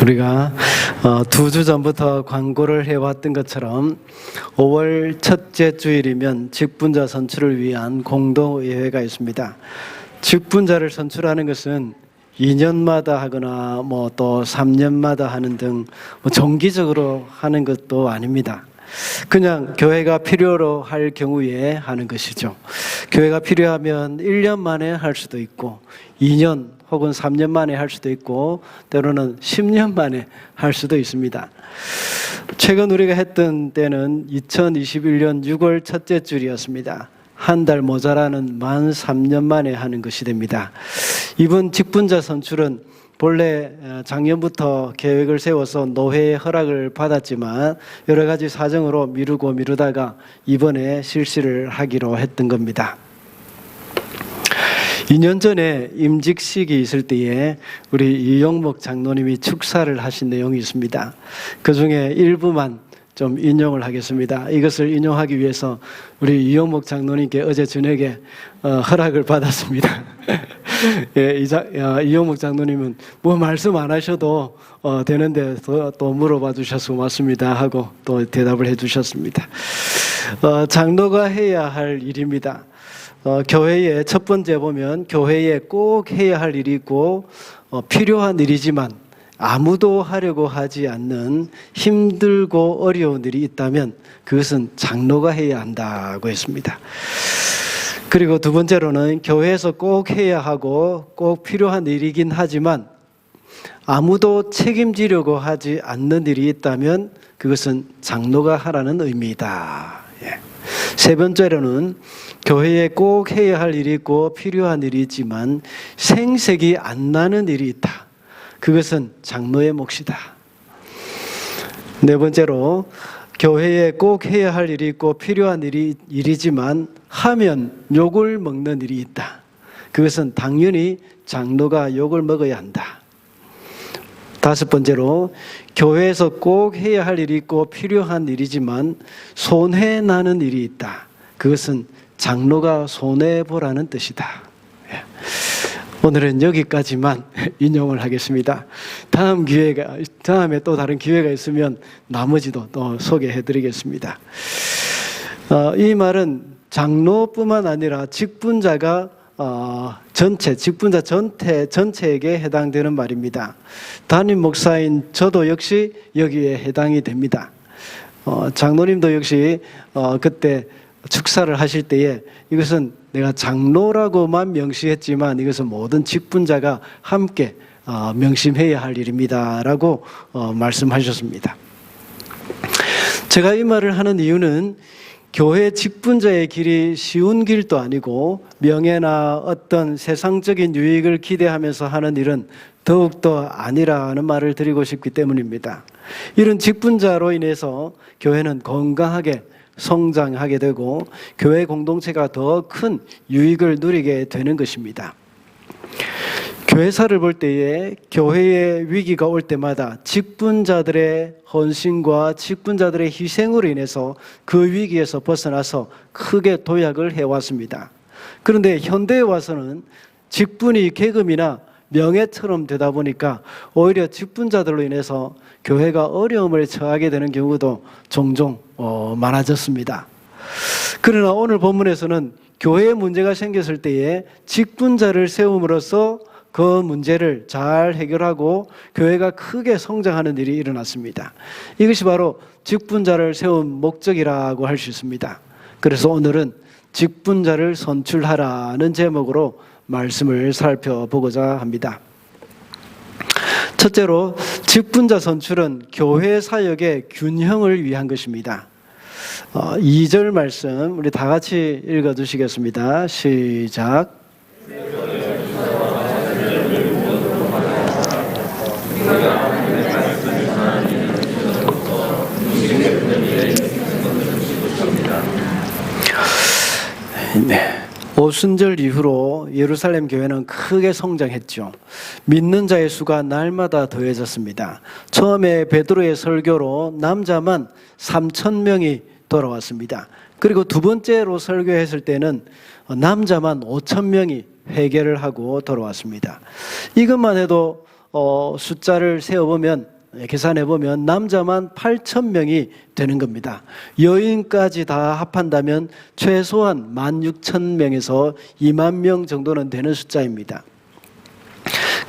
우리가 2주 전부터 광고를 해왔던 것처럼 5월 첫째 주일이면 직분자 선출을 위한 공동예회가 있습니다. 직분자를 선출하는 것은 2년마다 하거나 또 3년마다 하는 등 정기적으로 하는 것도 아닙니다. 그냥 교회가 필요로 할 경우에 하는 것이죠. 교회가 필요하면 1년 만에 할 수도 있고 2년 혹은 3년 만에 할 수도 있고 때로는 10년 만에 할 수도 있습니다. 최근 우리가 했던 때는 2021년 6월 첫째 주일이었습니다. 한 달 모자라는 만 3년 만에 하는 것이 됩니다. 이번 직분자 선출은 본래 작년부터 계획을 세워서 노회의 허락을 받았지만 여러 가지 사정으로 미루다가 이번에 실시를 하기로 했던 겁니다. 2년 전에 임직식이 있을 때에 우리 이용목 장로님이 축사를 하신 내용이 있습니다. 그 중에 일부만 좀 인용을 하겠습니다. 이것을 인용하기 위해서 우리 이용목 장로님께 어제 저녁에 허락을 받았습니다. 예, 이용목 장로님은 말씀 안 하셔도 되는데 또 물어봐 주셔서 고맙습니다 하고 또 대답을 해 주셨습니다. 장로가 해야 할 일입니다. 교회에 첫 번째 보면 교회에 꼭 해야 할 일이 있고 필요한 일이지만 아무도 하려고 하지 않는 힘들고 어려운 일이 있다면 그것은 장로가 해야 한다고 했습니다. 그리고 두 번째로는 교회에서 꼭 해야 하고 꼭 필요한 일이긴 하지만 아무도 책임지려고 하지 않는 일이 있다면 그것은 장로가 하라는 의미이다. 세 번째로는 교회에 꼭 해야 할 일이 있고 필요한 일이 있지만 생색이 안 나는 일이 있다. 그것은 장로의 몫이다. 네 번째로 교회에 꼭 해야 할 일이 있고 필요한 일이지만 하면 욕을 먹는 일이 있다. 그것은 당연히 장로가 욕을 먹어야 한다. 다섯 번째로 교회에서 꼭 해야 할 일이 있고 필요한 일이지만 손해 나는 일이 있다. 그것은 장로가 손해보라는 뜻이다. 오늘은 여기까지만 인용을 하겠습니다. 다음에 또 다른 기회가 있으면 나머지도 또 소개해드리겠습니다. 이 말은 장로뿐만 아니라 직분자가 직분자 전체에게 해당되는 말입니다. 담임 목사인 저도 역시 여기에 해당이 됩니다. 장로님도 역시 그때 축사를 하실 때에 이것은 내가 장로라고만 명시했지만 이것은 모든 직분자가 함께 명심해야 할 일입니다라고 말씀하셨습니다. 제가 이 말을 하는 이유는 교회 직분자의 길이 쉬운 길도 아니고 명예나 어떤 세상적인 유익을 기대하면서 하는 일은 더욱더 아니라는 말을 드리고 싶기 때문입니다. 이런 직분자로 인해서 교회는 건강하게 성장하게 되고 교회 공동체가 더 큰 유익을 누리게 되는 것입니다. 교회사를 볼 때에 교회의 위기가 올 때마다 직분자들의 헌신과 직분자들의 희생으로 인해서 그 위기에서 벗어나서 크게 도약을 해왔습니다. 그런데 현대에 와서는 직분이 계급이나 명예처럼 되다 보니까 오히려 직분자들로 인해서 교회가 어려움을 처하게 되는 경우도 종종 많아졌습니다. 그러나 오늘 본문에서는 교회에 문제가 생겼을 때에 직분자를 세움으로써 그 문제를 잘 해결하고 교회가 크게 성장하는 일이 일어났습니다. 이것이 바로 직분자를 세운 목적이라고 할 수 있습니다. 그래서 오늘은 직분자를 선출하라는 제목으로 말씀을 살펴보고자 합니다. 첫째로 직분자 선출은 교회 사역의 균형을 위한 것입니다. 2절 말씀 우리 다 같이 읽어주시겠습니다. 시작. 네. 오순절 이후로 예루살렘 교회는 크게 성장했죠. 믿는 자의 수가 날마다 더해졌습니다. 처음에 베드로의 설교로 남자만 3,000명이 돌아왔습니다. 그리고 두 번째로 설교했을 때는 남자만 5,000명이 회개를 하고 돌아왔습니다. 이것만 해도 숫자를 세어보면 계산해 보면 남자만 8,000명이 되는 겁니다. 여인까지 다 합한다면 최소한 16,000명에서 2만 명 정도는 되는 숫자입니다.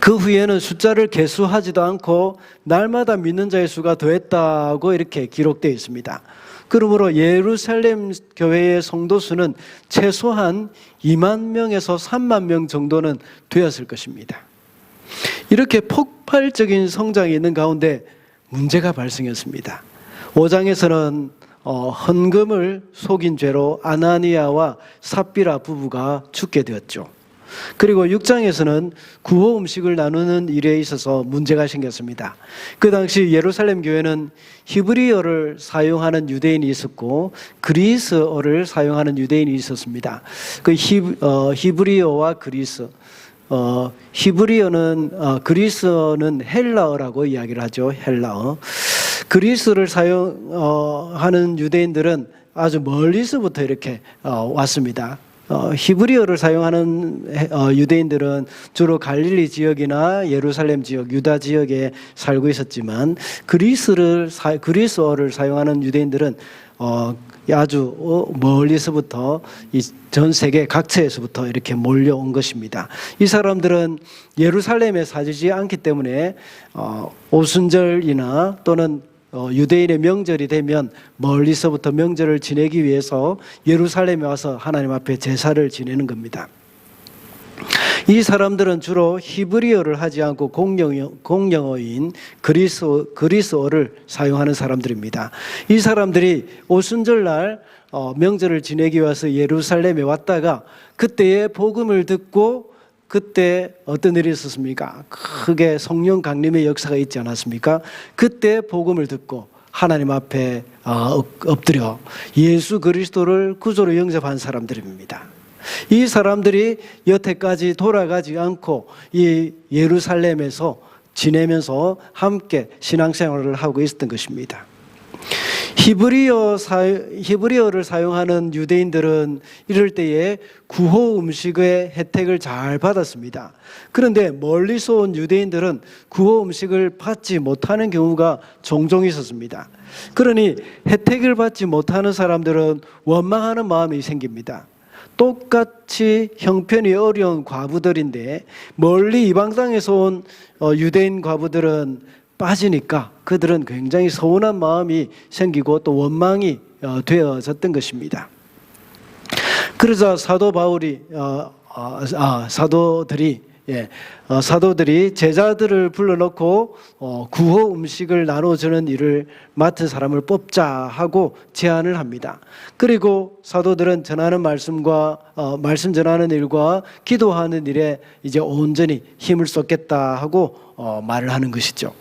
그 후에는 숫자를 계수하지도 않고 날마다 믿는 자의 수가 더했다고 이렇게 기록되어 있습니다. 그러므로 예루살렘 교회의 성도 수는 최소한 2만 명에서 3만 명 정도는 되었을 것입니다. 이렇게 폭발적인 성장이 있는 가운데 문제가 발생했습니다. 5장에서는 헌금을 속인 죄로 아나니아와 삽비라 부부가 죽게 되었죠. 그리고 6장에서는 구호 음식을 나누는 일에 있어서 문제가 생겼습니다. 그 당시 예루살렘 교회는 히브리어를 사용하는 유대인이 있었고 그리스어를 사용하는 유대인이 있었습니다. 그 히브리어와 그리스, 히브리어는 그리스어는 헬라어라고 이야기를 하죠. 헬라어. 그리스어를 사용하는 유대인들은 아주 멀리서부터 이렇게 왔습니다. 히브리어를 사용하는 유대인들은 주로 갈릴리 지역이나 예루살렘 지역, 유다 지역에 살고 있었지만 그리스어를 사용하는 유대인들은 아주 멀리서부터 전 세계 각처에서부터 이렇게 몰려온 것입니다. 이 사람들은 예루살렘에 살지 않기 때문에 오순절이나 또는 유대인의 명절이 되면 멀리서부터 명절을 지내기 위해서 예루살렘에 와서 하나님 앞에 제사를 지내는 겁니다. 이 사람들은 주로 히브리어를 하지 않고 공용어인 그리스어를 사용하는 사람들입니다. 이 사람들이 오순절날 명절을 지내기 위해서 예루살렘에 왔다가 그때의 복음을 듣고 그때 어떤 일이 있었습니까? 크게 성령 강림의 역사가 있지 않았습니까? 그때 복음을 듣고 하나님 앞에 엎드려 예수 그리스도를 구주로 영접한 사람들입니다. 이 사람들이 여태까지 돌아가지 않고 이 예루살렘에서 지내면서 함께 신앙생활을 하고 있었던 것입니다. 히브리어를 사용하는 유대인들은 이럴 때에 구호 음식의 혜택을 잘 받았습니다. 그런데 멀리서 온 유대인들은 구호 음식을 받지 못하는 경우가 종종 있었습니다. 그러니 혜택을 받지 못하는 사람들은 원망하는 마음이 생깁니다. 똑같이 형편이 어려운 과부들인데 멀리 이방 땅에서 온 유대인 과부들은 빠지니까 그들은 굉장히 서운한 마음이 생기고 또 원망이 되어졌던 것입니다. 그러자 사도 바울이 사도들이 제자들을 불러놓고 구호 음식을 나눠주는 일을 맡은 사람을 뽑자 하고 제안을 합니다. 그리고 사도들은 전하는 말씀과 말씀 전하는 일과 기도하는 일에 이제 온전히 힘을 쏟겠다 하고 말을 하는 것이죠.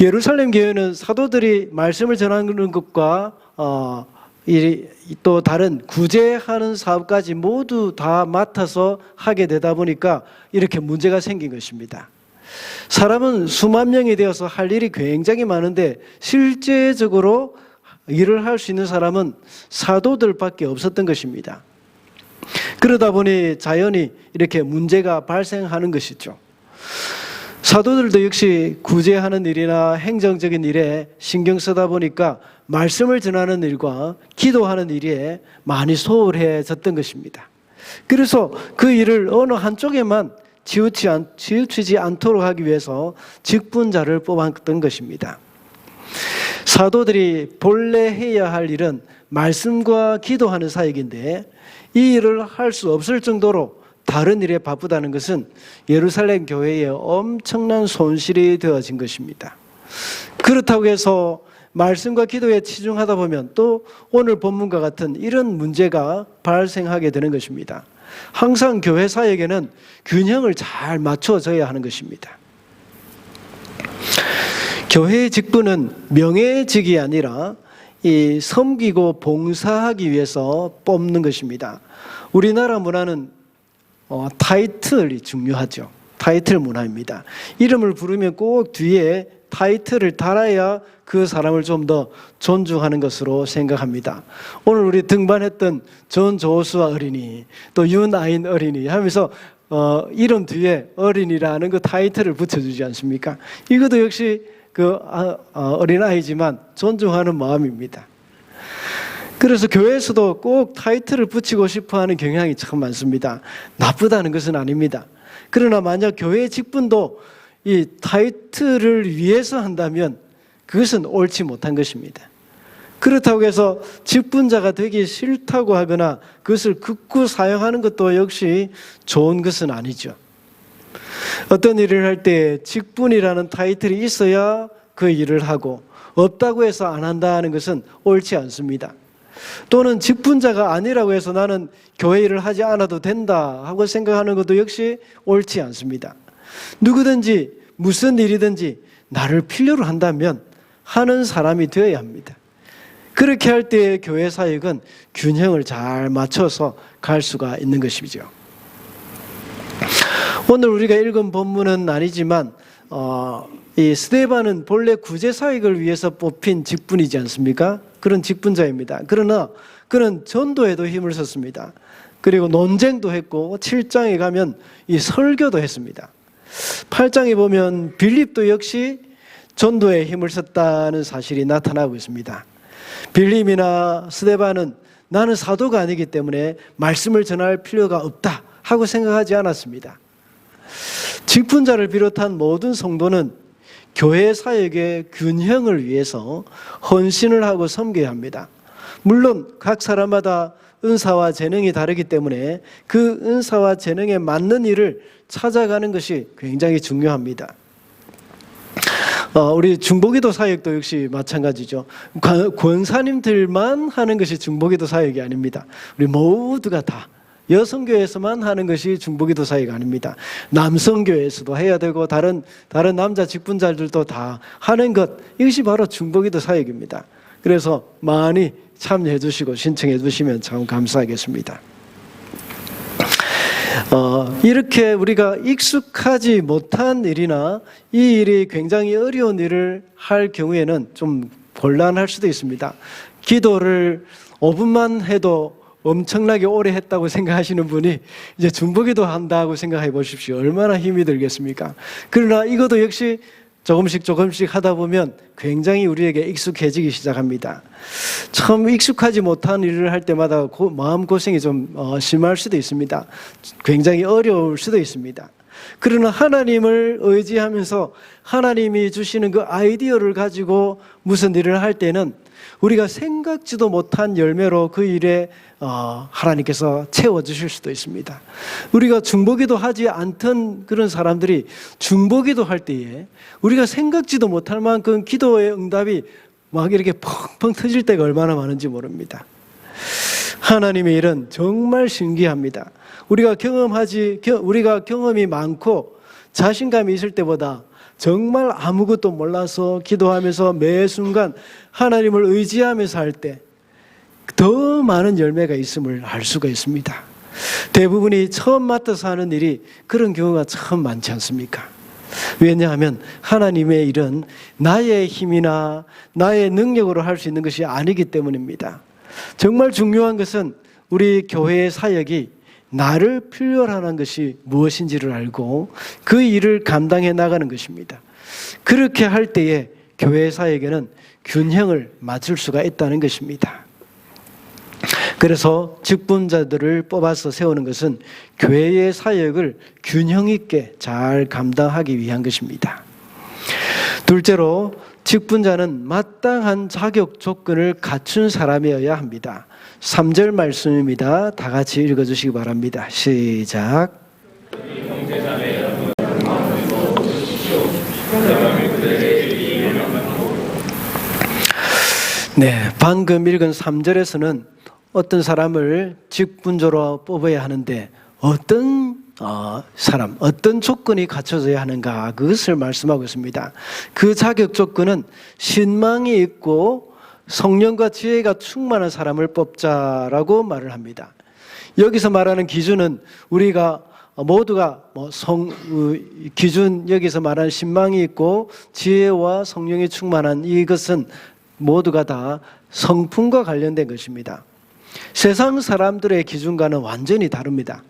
예루살렘 교회는 사도들이 말씀을 전하는 것과 또 다른 구제하는 사업까지 모두 다 맡아서 하게 되다 보니까 이렇게 문제가 생긴 것입니다. 사람은 수만 명이 되어서 할 일이 굉장히 많은데 실제적으로 일을 할 수 있는 사람은 사도들밖에 없었던 것입니다. 그러다 보니 자연히 이렇게 문제가 발생하는 것이죠. 사도들도 역시 구제하는 일이나 행정적인 일에 신경 쓰다 보니까 말씀을 전하는 일과 기도하는 일에 많이 소홀해졌던 것입니다. 그래서 그 일을 어느 한쪽에만 치우치지 않도록 하기 위해서 직분자를 뽑았던 것입니다. 사도들이 본래 해야 할 일은 말씀과 기도하는 사역인데 이 일을 할 수 없을 정도로 다른 일에 바쁘다는 것은 예루살렘 교회에 엄청난 손실이 되어진 것입니다. 그렇다고 해서 말씀과 기도에 치중하다 보면 또 오늘 본문과 같은 이런 문제가 발생하게 되는 것입니다. 항상 교회 사역에는 균형을 잘 맞춰져야 하는 것입니다. 교회의 직분은 명예직이 아니라 이 섬기고 봉사하기 위해서 뽑는 것입니다. 우리나라 문화는 타이틀이 중요하죠. 타이틀 문화입니다. 이름을 부르면 꼭 뒤에 타이틀을 달아야 그 사람을 좀 더 존중하는 것으로 생각합니다. 오늘 우리 등반했던 전조수아 어린이, 또 윤아인 어린이 하면서 이름 뒤에 어린이라는 그 타이틀을 붙여주지 않습니까? 이것도 역시 어린아이지만 존중하는 마음입니다. 그래서 교회에서도 꼭 타이틀을 붙이고 싶어하는 경향이 참 많습니다. 나쁘다는 것은 아닙니다. 그러나 만약 교회 직분도 이 타이틀을 위해서 한다면 그것은 옳지 못한 것입니다. 그렇다고 해서 직분자가 되기 싫다고 하거나 그것을 극구 사용하는 것도 역시 좋은 것은 아니죠. 어떤 일을 할 때 직분이라는 타이틀이 있어야 그 일을 하고 없다고 해서 안 한다는 것은 옳지 않습니다. 또는 직분자가 아니라고 해서 나는 교회 일을 하지 않아도 된다 하고 생각하는 것도 역시 옳지 않습니다. 누구든지 무슨 일이든지 나를 필요로 한다면 하는 사람이 되어야 합니다. 그렇게 할 때 교회 사역은 균형을 잘 맞춰서 갈 수가 있는 것이죠. 오늘 우리가 읽은 본문은 아니지만 이 스데반은 본래 구제 사역을 위해서 뽑힌 직분이지 않습니까? 그런 직분자입니다. 그러나 그는 전도에도 힘을 썼습니다. 그리고 논쟁도 했고 7장에 가면 이 설교도 했습니다. 8장에 보면 빌립도 역시 전도에 힘을 썼다는 사실이 나타나고 있습니다. 빌립이나 스데반은 나는 사도가 아니기 때문에 말씀을 전할 필요가 없다 하고 생각하지 않았습니다. 직분자를 비롯한 모든 성도는 교회 사역의 균형을 위해서 헌신을 하고 섬겨야 합니다. 물론 각 사람마다 은사와 재능이 다르기 때문에 그 은사와 재능에 맞는 일을 찾아가는 것이 굉장히 중요합니다. 우리 중보기도 사역도 역시 마찬가지죠. 권사님들만 하는 것이 중보기도 사역이 아닙니다. 우리 모두가 다 여성교회에서만 하는 것이 중보기도 사역 아닙니다. 남성교회에서도 해야 되고 다른 남자 직분자들도 다 하는 것, 이것이 바로 중보기도 사역입니다. 그래서 많이 참여해 주시고 신청해 주시면 참 감사하겠습니다. 이렇게 우리가 익숙하지 못한 일이나 이 일이 굉장히 어려운 일을 할 경우에는 좀 곤란할 수도 있습니다. 기도를 5분만 해도 엄청나게 오래 했다고 생각하시는 분이 이제 중보기도 한다고 생각해 보십시오. 얼마나 힘이 들겠습니까? 그러나 이것도 역시 조금씩 하다 보면 굉장히 우리에게 익숙해지기 시작합니다. 처음 익숙하지 못한 일을 할 때마다 마음고생이 좀 심할 수도 있습니다. 굉장히 어려울 수도 있습니다. 그러나 하나님을 의지하면서 하나님이 주시는 그 아이디어를 가지고 무슨 일을 할 때는 우리가 생각지도 못한 열매로 그 일에 하나님께서 채워주실 수도 있습니다. 우리가 중보기도 하지 않던 그런 사람들이 중보기도 할 때에 우리가 생각지도 못할 만큼 기도의 응답이 막 이렇게 펑펑 터질 때가 얼마나 많은지 모릅니다. 하나님의 일은 정말 신기합니다. 우리가 경험이 많고 자신감이 있을 때보다 정말 아무것도 몰라서 기도하면서 매 순간 하나님을 의지하면서 할 때 더 많은 열매가 있음을 알 수가 있습니다. 대부분이 처음 맡아서 하는 일이 그런 경우가 참 많지 않습니까? 왜냐하면 하나님의 일은 나의 힘이나 나의 능력으로 할 수 있는 것이 아니기 때문입니다. 정말 중요한 것은 우리 교회의 사역이 나를 필요로 하는 것이 무엇인지를 알고 그 일을 감당해 나가는 것입니다. 그렇게 할 때에 교회 사역에는 균형을 맞출 수가 있다는 것입니다. 그래서 직분자들을 뽑아서 세우는 것은 교회의 사역을 균형 있게 잘 감당하기 위한 것입니다. 둘째로 직분자는 마땅한 자격 조건을 갖춘 사람이어야 합니다. 3절 말씀입니다. 다 같이 읽어주시기 바랍니다. 시작. 네, 방금 읽은 3절에서는 어떤 사람을 직분자로 뽑아야 하는데 어떤 사람, 어떤 조건이 갖춰져야 하는가 그것을 말씀하고 있습니다. 그 자격 조건은 신망이 있고 성령과 지혜가 충만한 사람을 뽑자라고 말을 합니다. 여기서 말하는 기준은 우리가 모두가 기준, 여기서 말하는 신망이 있고 지혜와 성령이 충만한 이것은 모두가 다 성품과 관련된 것입니다. 세상 사람들의 기준과는 완전히 다릅니다.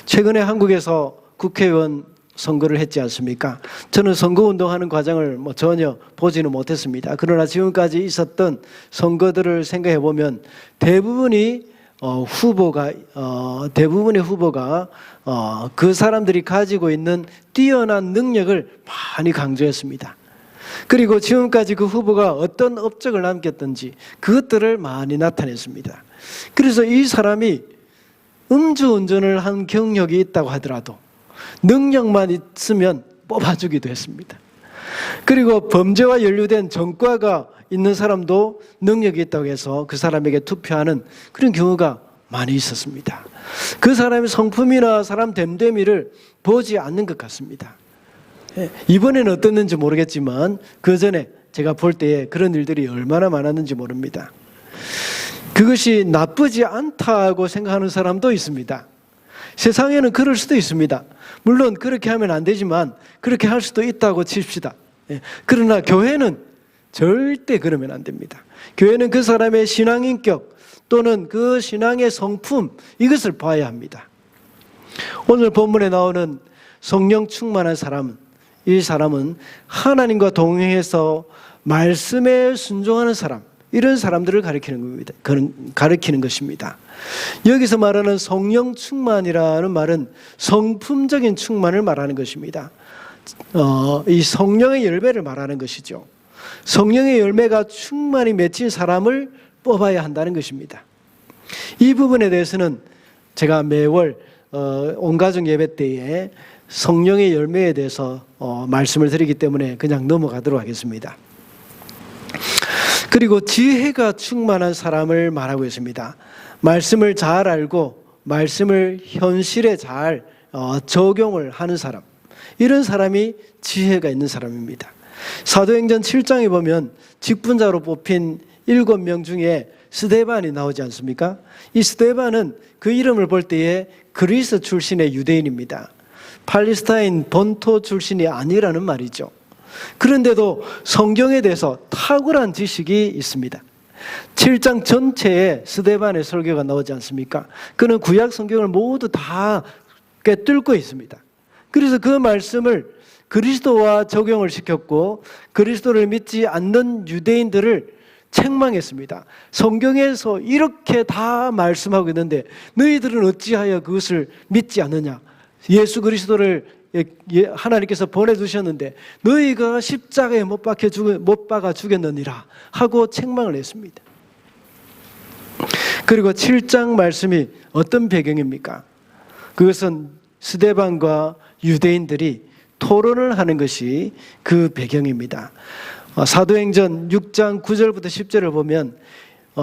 최근에 한국에서 국회의원 선거를 했지 않습니까? 저는 선거운동하는 과정을 전혀 보지는 못했습니다. 그러나 지금까지 있었던 선거들을 생각해 보면 대부분의 후보가 그 사람들이 가지고 있는 뛰어난 능력을 많이 강조했습니다. 그리고 지금까지 그 후보가 어떤 업적을 남겼든지 그것들을 많이 나타냈습니다. 그래서 이 사람이 음주운전을 한 경력이 있다고 하더라도 능력만 있으면 뽑아주기도 했습니다. 그리고 범죄와 연루된 전과가 있는 사람도 능력이 있다고 해서 그 사람에게 투표하는 그런 경우가 많이 있었습니다. 그 사람의 성품이나 사람 됨됨이를 보지 않는 것 같습니다. 이번에는 어땠는지 모르겠지만 그 전에 제가 볼 때에 그런 일들이 얼마나 많았는지 모릅니다. 그것이 나쁘지 않다고 생각하는 사람도 있습니다. 세상에는 그럴 수도 있습니다. 물론 그렇게 하면 안 되지만 그렇게 할 수도 있다고 칩시다. 그러나 교회는 절대 그러면 안 됩니다. 교회는 그 사람의 신앙인격 또는 그 신앙의 성품, 이것을 봐야 합니다. 오늘 본문에 나오는 성령 충만한 사람은, 이 사람은 하나님과 동행해서 말씀에 순종하는 사람, 이런 사람들을 가리키는 것입니다. 여기서 말하는 성령 충만이라는 말은 성품적인 충만을 말하는 것입니다. 이 성령의 열매를 말하는 것이죠. 성령의 열매가 충만히 맺힌 사람을 뽑아야 한다는 것입니다. 이 부분에 대해서는 제가 매월 온가족 예배 때에 성령의 열매에 대해서 말씀을 드리기 때문에 그냥 넘어가도록 하겠습니다. 그리고 지혜가 충만한 사람을 말하고 있습니다. 말씀을 잘 알고 말씀을 현실에 잘 적용을 하는 사람, 이런 사람이 지혜가 있는 사람입니다. 사도행전 7장에 보면 직분자로 뽑힌 7명 중에 스데반이 나오지 않습니까? 이 스데반은 그 이름을 볼 때에 그리스 출신의 유대인입니다. 팔레스타인 본토 출신이 아니라는 말이죠. 그런데도 성경에 대해서 탁월한 지식이 있습니다. 7장 전체에 스데반의 설교가 나오지 않습니까? 그는 구약 성경을 모두 다 꿰뚫고 있습니다. 그래서 그 말씀을 그리스도와 적용을 시켰고 그리스도를 믿지 않는 유대인들을 책망했습니다. 성경에서 이렇게 다 말씀하고 있는데 너희들은 어찌하여 그것을 믿지 않느냐? 예수 그리스도를 하나님께서 보내주셨는데 너희가 십자가에 못 박아 죽였느니라 하고 책망을 했습니다. 그리고 7장 말씀이 어떤 배경입니까? 그것은 스데반과 유대인들이 토론을 하는 것이 그 배경입니다. 사도행전 6장 9절부터 10절을 보면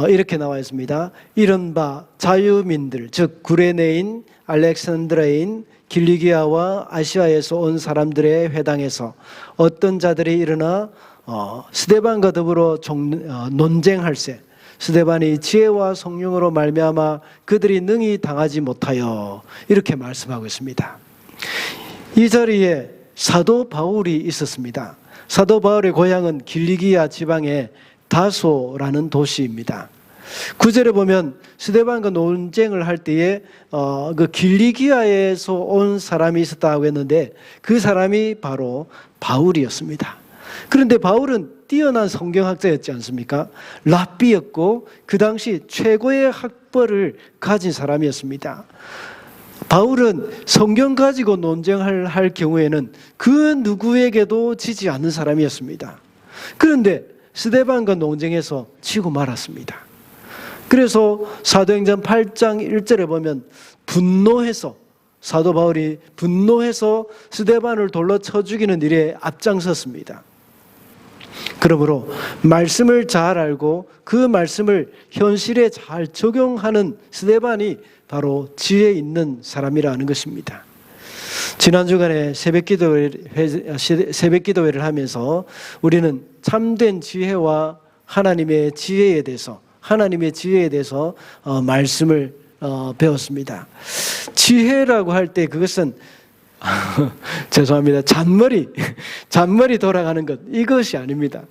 이렇게 나와 있습니다. 이른바 자유민들, 즉 구레네인, 알렉산드라인, 길리기아와 아시아에서 온 사람들의 회당에서 어떤 자들이 일어나 스데반과 더불어 논쟁할세. 스데반이 지혜와 성령으로 말미암아 그들이 능히 당하지 못하여, 이렇게 말씀하고 있습니다. 이 자리에 사도 바울이 있었습니다. 사도 바울의 고향은 길리기아 지방의 다소라는 도시입니다. 9절에 보면 스데반과 논쟁을 할 때에 그 길리기아에서 온 사람이 있었다고 했는데 그 사람이 바로 바울이었습니다. 그런데 바울은 뛰어난 성경학자였지 않습니까? 랍비였고 그 당시 최고의 학벌을 가진 사람이었습니다. 바울은 성경 가지고 논쟁을 할 경우에는 그 누구에게도 지지 않는 사람이었습니다. 그런데 스데반과 논쟁에서 지고 말았습니다. 그래서 사도행전 8장 1절에 보면 분노해서, 사도 바울이 분노해서 스데반을 돌로 쳐 죽이는 일에 앞장섰습니다. 그러므로 말씀을 잘 알고 그 말씀을 현실에 잘 적용하는 스데반이 바로 지혜 있는 사람이라는 것입니다. 지난 주간에 새벽 기도회를 하면서 우리는 참된 지혜와 하나님의 지혜에 대해서 말씀을 배웠습니다. 지혜라고 할 때 그것은 죄송합니다. 잔머리 돌아가는 것, 이것이 아닙니다.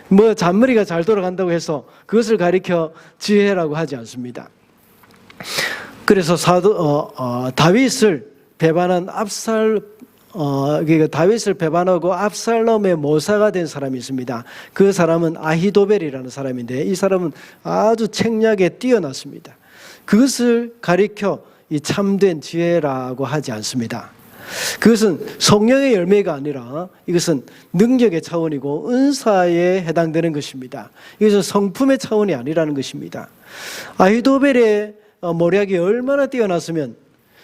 뭐 잔머리가 잘 돌아간다고 해서 그것을 가리켜 지혜라고 하지 않습니다. 그래서 다윗을 배반한 그러니까 다윗을 배반하고 압살롬의 모사가 된 사람이 있습니다. 그 사람은 아히도벨이라는 사람인데 이 사람은 아주 책략에 뛰어났습니다. 그것을 가리켜 이 참된 지혜라고 하지 않습니다. 그것은 성령의 열매가 아니라 이것은 능력의 차원이고 은사에 해당되는 것입니다. 이것은 성품의 차원이 아니라는 것입니다. 아히도벨의 모략이 얼마나 뛰어났으면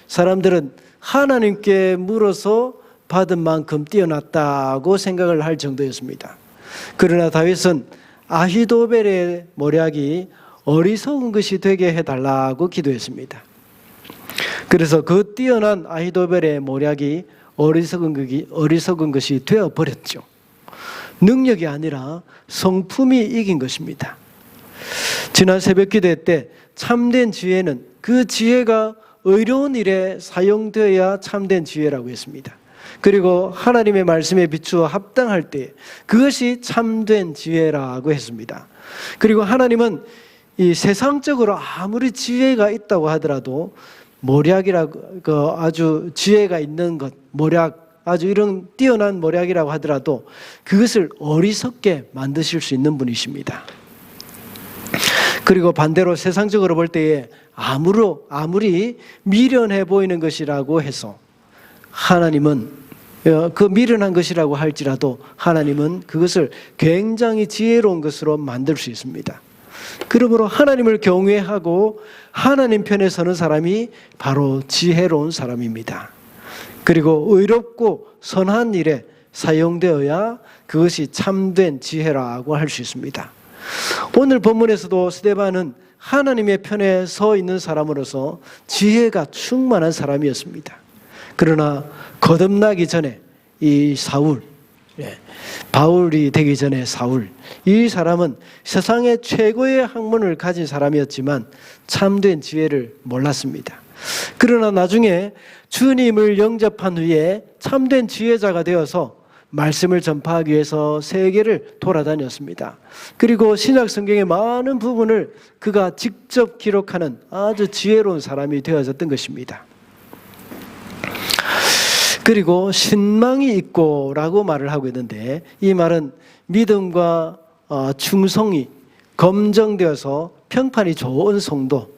사람들은 하나님께 물어서 받은 만큼 뛰어났다고 생각을 할 정도였습니다. 그러나 다윗은 아히도벨의 모략이 어리석은 것이 되게 해달라고 기도했습니다. 그래서 그 뛰어난 아히도벨의 모략이 어리석은 것이 되어버렸죠. 능력이 아니라 성품이 이긴 것입니다. 지난 새벽 기도회 때 참된 지혜는 그 지혜가 의로운 일에 사용되어야 참된 지혜라고 했습니다. 그리고 하나님의 말씀에 비추어 합당할 때 그것이 참된 지혜라고 했습니다. 그리고 하나님은 이 세상적으로 아무리 지혜가 있다고 하더라도 모략이라고 아주 지혜가 있는 것, 모략, 아주 이런 뛰어난 모략이라고 하더라도 그것을 어리석게 만드실 수 있는 분이십니다. 그리고 반대로 세상적으로 볼 때에 아무리 미련해 보이는 것이라고 해서 하나님은 그 미련한 것이라고 할지라도 하나님은 그것을 굉장히 지혜로운 것으로 만들 수 있습니다. 그러므로 하나님을 경외하고 하나님 편에 서는 사람이 바로 지혜로운 사람입니다. 그리고 의롭고 선한 일에 사용되어야 그것이 참된 지혜라고 할 수 있습니다. 오늘 본문에서도 스데반은 하나님의 편에 서 있는 사람으로서 지혜가 충만한 사람이었습니다. 그러나 거듭나기 전에 이 사울, 바울이 되기 전에 사울, 이 사람은 세상의 최고의 학문을 가진 사람이었지만 참된 지혜를 몰랐습니다. 그러나 나중에 주님을 영접한 후에 참된 지혜자가 되어서 말씀을 전파하기 위해서 세계를 돌아다녔습니다. 그리고 신약 성경의 많은 부분을 그가 직접 기록하는 아주 지혜로운 사람이 되어졌던 것입니다. 그리고 신망이 있고라고 말을 하고 있는데 이 말은 믿음과 충성이 검증되어서 평판이 좋은 성도,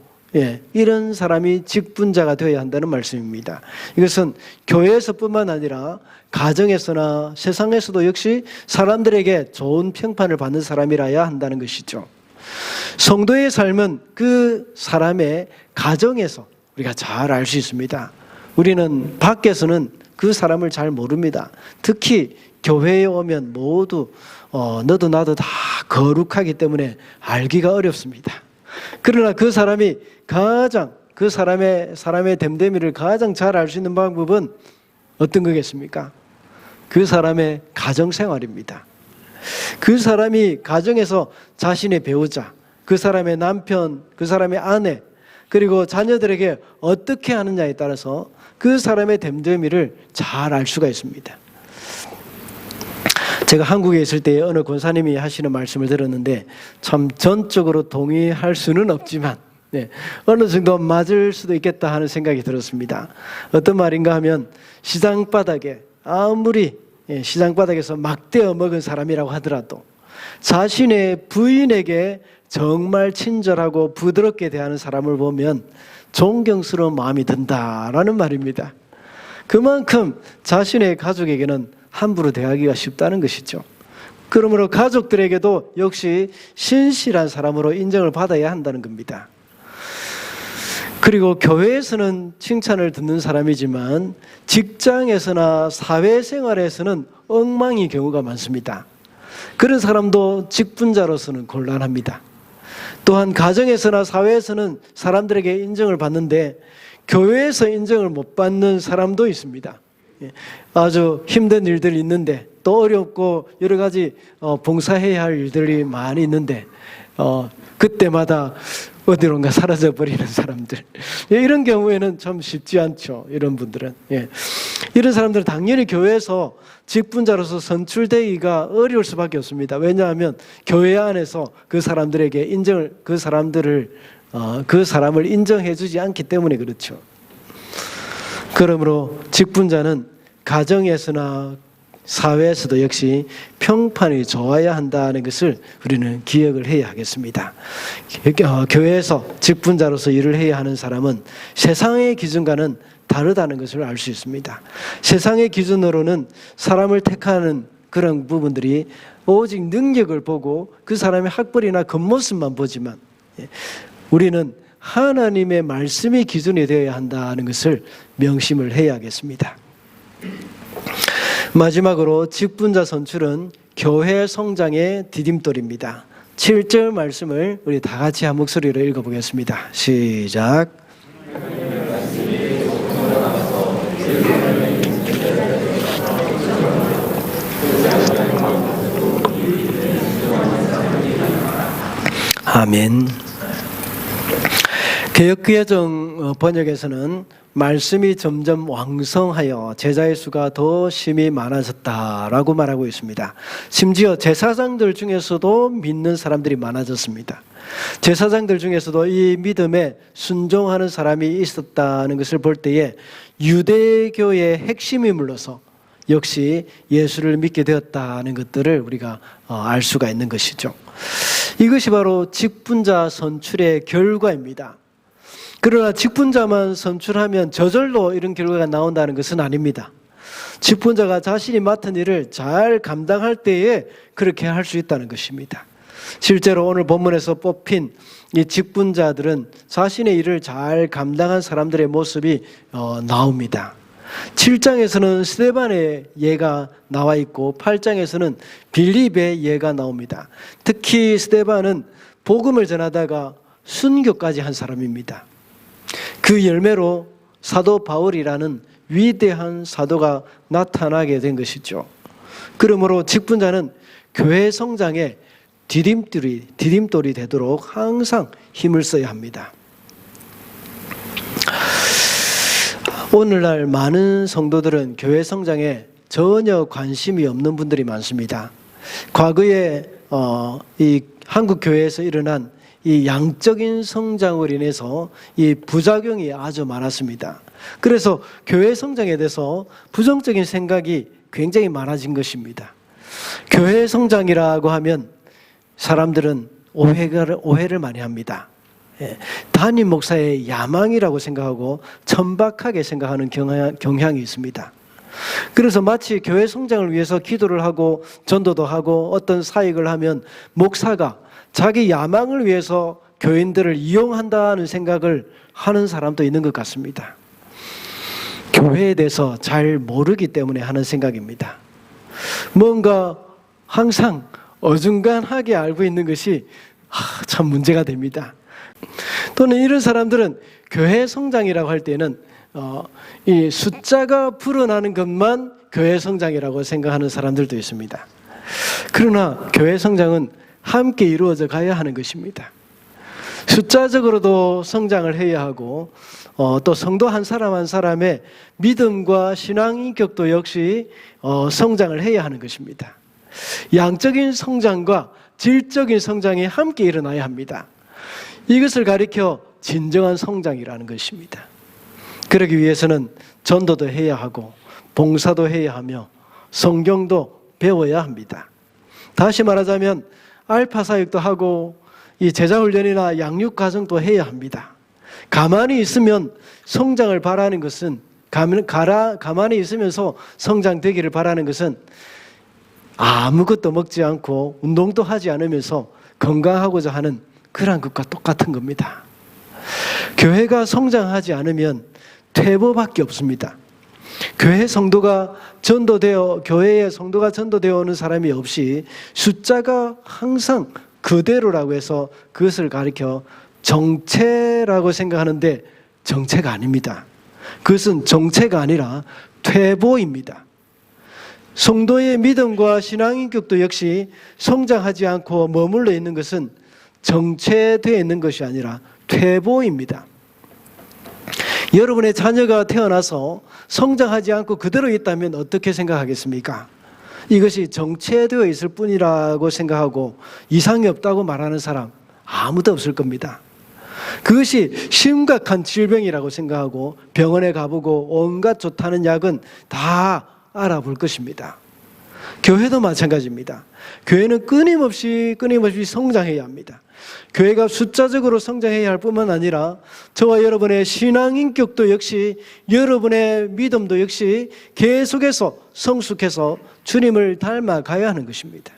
이런 사람이 직분자가 되어야 한다는 말씀입니다. 이것은 교회에서뿐만 아니라 가정에서나 세상에서도 역시 사람들에게 좋은 평판을 받는 사람이라야 한다는 것이죠. 성도의 삶은 그 사람의 가정에서 우리가 잘 알 수 있습니다. 우리는 밖에서는 그 사람을 잘 모릅니다. 특히 교회에 오면 모두 너도 나도 다 거룩하기 때문에 알기가 어렵습니다. 그러나 그 사람이 가장 그 사람의 됨됨이를 가장 잘 알 수 있는 방법은 어떤 거겠습니까? 그 사람의 가정생활입니다. 그 사람이 가정에서 자신의 배우자, 그 사람의 남편, 그 사람의 아내, 그리고 자녀들에게 어떻게 하느냐에 따라서 그 사람의 됨됨이를 잘 알 수가 있습니다. 제가 한국에 있을 때 어느 권사님이 하시는 말씀을 들었는데 참 전적으로 동의할 수는 없지만 어느 정도 맞을 수도 있겠다 하는 생각이 들었습니다. 어떤 말인가 하면 시장바닥에 아무리 시장바닥에서 막대어 먹은 사람이라고 하더라도 자신의 부인에게 정말 친절하고 부드럽게 대하는 사람을 보면 존경스러운 마음이 든다라는 말입니다. 그만큼 자신의 가족에게는 함부로 대하기가 쉽다는 것이죠. 그러므로 가족들에게도 역시 신실한 사람으로 인정을 받아야 한다는 겁니다. 그리고 교회에서는 칭찬을 듣는 사람이지만 직장에서나 사회생활에서는 엉망인 경우가 많습니다. 그런 사람도 직분자로서는 곤란합니다. 또한 가정에서나 사회에서는 사람들에게 인정을 받는데 교회에서 인정을 못 받는 사람도 있습니다. 아주 힘든 일들이 있는데 또 어렵고 여러 가지 봉사해야 할 일들이 많이 있는데 그때마다 어디론가 사라져 버리는 사람들, 이런 경우에는 참 쉽지 않죠. 이런 분들은 이런 사람들은 당연히 교회에서 직분자로서 선출되기가 어려울 수밖에 없습니다. 왜냐하면 교회 안에서 그 사람들에게 그 사람을 인정해 주지 않기 때문에 그렇죠. 그러므로 직분자는 가정에서나 사회에서도 역시 평판이 좋아야 한다는 것을 우리는 기억을 해야 하겠습니다. 교회에서 직분자로서 일을 해야 하는 사람은 세상의 기준과는 다르다는 것을 알 수 있습니다. 세상의 기준으로는 사람을 택하는 그런 부분들이 오직 능력을 보고 그 사람의 학벌이나 겉모습만 보지만 우리는 하나님의 말씀이 기준이 되어야 한다는 것을 명심을 해야겠습니다. 마지막으로 직분자 선출은 교회 성장의 디딤돌입니다. 7절 말씀을 우리 다 같이 한 목소리로 읽어보겠습니다. 시작. 아멘. 개역개정 번역에서는 말씀이 점점 왕성하여 제자의 수가 더 심히 많아졌다라고 말하고 있습니다. 심지어 제사장들 중에서도 믿는 사람들이 많아졌습니다. 제사장들 중에서도 이 믿음에 순종하는 사람이 있었다는 것을 볼 때에 유대교의 핵심이 물러서 역시 예수를 믿게 되었다는 것들을 우리가 알 수가 있는 것이죠. 이것이 바로 직분자 선출의 결과입니다. 그러나 직분자만 선출하면 저절로 이런 결과가 나온다는 것은 아닙니다. 직분자가 자신이 맡은 일을 잘 감당할 때에 그렇게 할 수 있다는 것입니다. 실제로 오늘 본문에서 뽑힌 이 직분자들은 자신의 일을 잘 감당한 사람들의 모습이 나옵니다. 7장에서는 스데반의 예가 나와 있고 8장에서는 빌립의 예가 나옵니다. 특히 스데반은 복음을 전하다가 순교까지 한 사람입니다. 그 열매로 사도 바울이라는 위대한 사도가 나타나게 된 것이죠. 그러므로 직분자는 교회 성장의 디딤돌이 되도록 항상 힘을 써야 합니다. 오늘날 많은 성도들은 교회 성장에 전혀 관심이 없는 분들이 많습니다. 과거에 이 한국 교회에서 일어난 이 양적인 성장으로 인해서 이 부작용이 아주 많았습니다. 그래서 교회 성장에 대해서 부정적인 생각이 굉장히 많아진 것입니다. 교회 성장이라고 하면 사람들은 오해를 많이 합니다. 담임 목사의 야망이라고 생각하고 천박하게 생각하는 경향이 있습니다. 그래서 마치 교회 성장을 위해서 기도를 하고 전도도 하고 어떤 사역을 하면 목사가 자기 야망을 위해서 교인들을 이용한다는 생각을 하는 사람도 있는 것 같습니다. 교회에 대해서 잘 모르기 때문에 하는 생각입니다. 뭔가 항상 어중간하게 알고 있는 것이 참 문제가 됩니다. 또는 이런 사람들은 교회 성장이라고 할 때는 이 숫자가 불어나는 것만 교회 성장이라고 생각하는 사람들도 있습니다. 그러나 교회 성장은 함께 이루어져 가야 하는 것입니다. 숫자적으로도 성장을 해야 하고 또 성도 한 사람 한 사람의 믿음과 신앙 인격도 역시 성장을 해야 하는 것입니다. 양적인 성장과 질적인 성장이 함께 일어나야 합니다. 이것을 가리켜 진정한 성장이라는 것입니다. 그러기 위해서는 전도도 해야 하고 봉사도 해야 하며 성경도 배워야 합니다. 다시 말하자면 알파 사역도 하고 이 제자훈련이나 양육과정도 해야 합니다. 가만히 있으면 성장을 바라는 것은 가만히 있으면서 성장되기를 바라는 것은 아무것도 먹지 않고 운동도 하지 않으면서 건강하고자 하는 그런 것과 똑같은 겁니다. 교회가 성장하지 않으면 퇴보밖에 없습니다. 교회에 성도가 전도되어 오는 사람이 없이 숫자가 항상 그대로라고 해서 그것을 가리켜 정체라고 생각하는데 정체가 아닙니다. 그것은 정체가 아니라 퇴보입니다. 성도의 믿음과 신앙 인격도 역시 성장하지 않고 머물러 있는 것은 정체되어 있는 것이 아니라 퇴보입니다. 여러분의 자녀가 태어나서 성장하지 않고 그대로 있다면 어떻게 생각하겠습니까? 이것이 정체되어 있을 뿐이라고 생각하고 이상이 없다고 말하는 사람 아무도 없을 겁니다. 그것이 심각한 질병이라고 생각하고 병원에 가보고 온갖 좋다는 약은 다 알아볼 것입니다. 교회도 마찬가지입니다. 교회는 끊임없이 성장해야 합니다. 교회가 숫자적으로 성장해야 할 뿐만 아니라 저와 여러분의 신앙 인격도 역시, 여러분의 믿음도 역시 계속해서 성숙해서 주님을 닮아가야 하는 것입니다.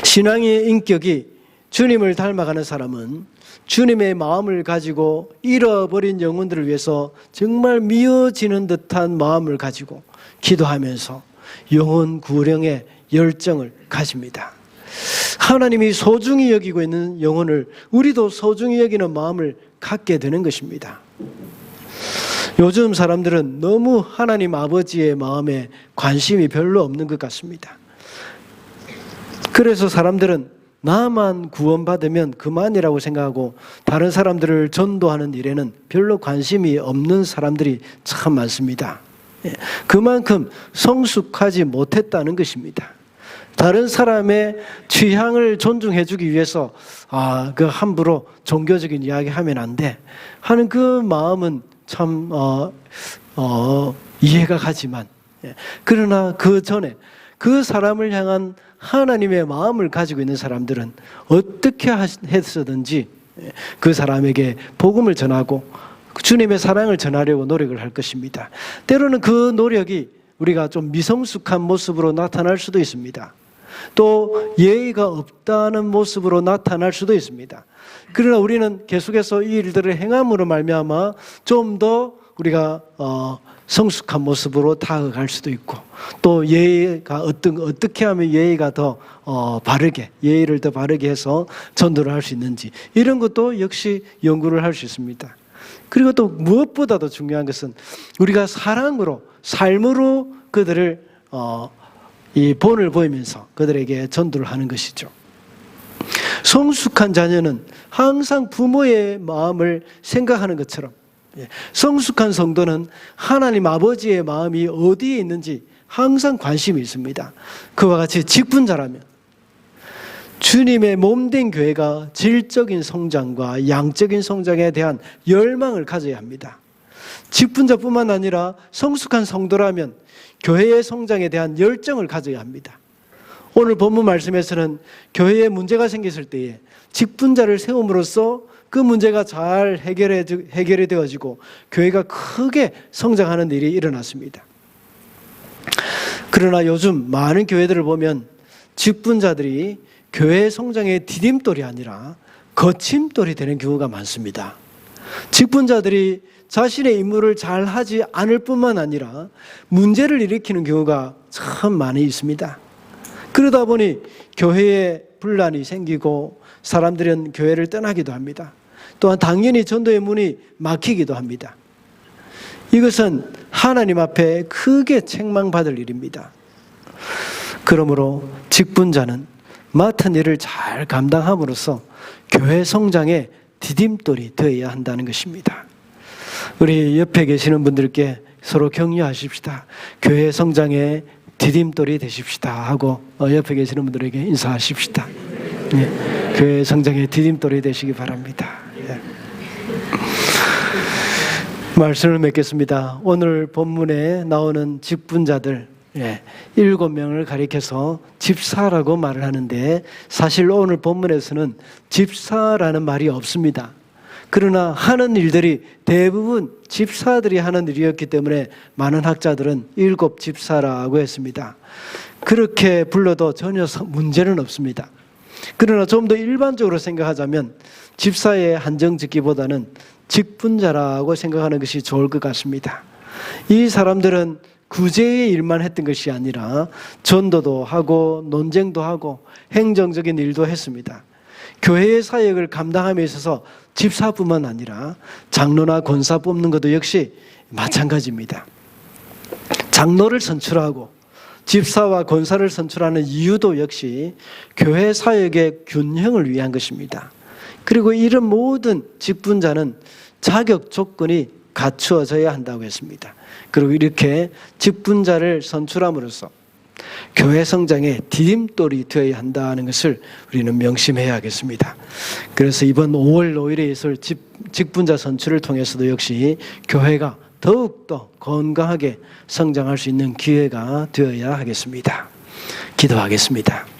신앙의 인격이 주님을 닮아가는 사람은 주님의 마음을 가지고 잃어버린 영혼들을 위해서 정말 미어지는 듯한 마음을 가지고 기도하면서 영혼 구령의 열정을 가집니다. 하나님이 소중히 여기고 있는 영혼을 우리도 소중히 여기는 마음을 갖게 되는 것입니다. 요즘 사람들은 너무 하나님 아버지의 마음에 관심이 별로 없는 것 같습니다. 그래서 사람들은 나만 구원받으면 그만이라고 생각하고 다른 사람들을 전도하는 일에는 별로 관심이 없는 사람들이 참 많습니다. 그만큼 성숙하지 못했다는 것입니다. 다른 사람의 취향을 존중해 주기 위해서 그 함부로 종교적인 이야기 하면 안 돼 하는 그 마음은 참 이해가 가지만, 그러나 그 전에 그 사람을 향한 하나님의 마음을 가지고 있는 사람들은 어떻게 해서든지 그 사람에게 복음을 전하고 주님의 사랑을 전하려고 노력을 할 것입니다. 때로는 그 노력이 우리가 좀 미성숙한 모습으로 나타날 수도 있습니다. 또 예의가 없다는 모습으로 나타날 수도 있습니다. 그러나 우리는 계속해서 이 일들을 행함으로 말미암아 좀 더 우리가 성숙한 모습으로 다가갈 수도 있고, 또 예의가 어떻게 하면 예의가 더 바르게, 예의를 더 바르게 해서 전도를 할 수 있는지, 이런 것도 역시 연구를 할 수 있습니다. 그리고 또 무엇보다도 중요한 것은 우리가 사랑으로, 삶으로 그들을 이 본을 보이면서 그들에게 전도를 하는 것이죠. 성숙한 자녀는 항상 부모의 마음을 생각하는 것처럼, 성숙한 성도는 하나님 아버지의 마음이 어디에 있는지 항상 관심이 있습니다. 그와 같이 직분자라면 주님의 몸된 교회가 질적인 성장과 양적인 성장에 대한 열망을 가져야 합니다. 직분자뿐만 아니라 성숙한 성도라면 교회의 성장에 대한 열정을 가져야 합니다. 오늘 본문 말씀에서는 교회에 문제가 생겼을 때에 직분자를 세움으로써 그 문제가 잘 해결이 되어지고 교회가 크게 성장하는 일이 일어났습니다. 그러나 요즘 많은 교회들을 보면 직분자들이 교회 성장의 디딤돌이 아니라 거침돌이 되는 경우가 많습니다. 직분자들이 자신의 임무를 잘 하지 않을 뿐만 아니라 문제를 일으키는 경우가 참 많이 있습니다. 그러다 보니 교회에 분란이 생기고 사람들은 교회를 떠나기도 합니다. 또한 당연히 전도의 문이 막히기도 합니다. 이것은 하나님 앞에 크게 책망받을 일입니다. 그러므로 직분자는 맡은 일을 잘 감당함으로써 교회 성장의 디딤돌이 되어야 한다는 것입니다. 우리 옆에 계시는 분들께 서로 격려하십시다. 교회 성장의 디딤돌이 되십시다 하고 옆에 계시는 분들에게 인사하십시다. 교회 성장의 디딤돌이 되시기 바랍니다. 말씀을 맺겠습니다. 오늘 본문에 나오는 직분자들 7명을 가리켜서 집사라고 말을 하는데, 사실 오늘 본문에서는 집사라는 말이 없습니다. 그러나 하는 일들이 대부분 집사들이 하는 일이었기 때문에 많은 학자들은 7 집사라고 했습니다. 그렇게 불러도 전혀 문제는 없습니다. 그러나 좀 더 일반적으로 생각하자면 집사에 한정짓기보다는 직분자라고 생각하는 것이 좋을 것 같습니다. 이 사람들은 구제의 일만 했던 것이 아니라 전도도 하고 논쟁도 하고 행정적인 일도 했습니다. 교회의 사역을 감당함에 있어서 집사뿐만 아니라 장로나 권사 뽑는 것도 역시 마찬가지입니다. 장로를 선출하고 집사와 권사를 선출하는 이유도 역시 교회 사역의 균형을 위한 것입니다. 그리고 이런 모든 직분자는 자격 조건이 갖추어져야 한다고 했습니다. 그리고 이렇게 직분자를 선출함으로써 교회 성장의 디딤돌이 되어야 한다는 것을 우리는 명심해야 하겠습니다. 그래서 이번 5월 5일에 있을 직분자 선출을 통해서도 역시 교회가 더욱더 건강하게 성장할 수 있는 기회가 되어야 하겠습니다. 기도하겠습니다.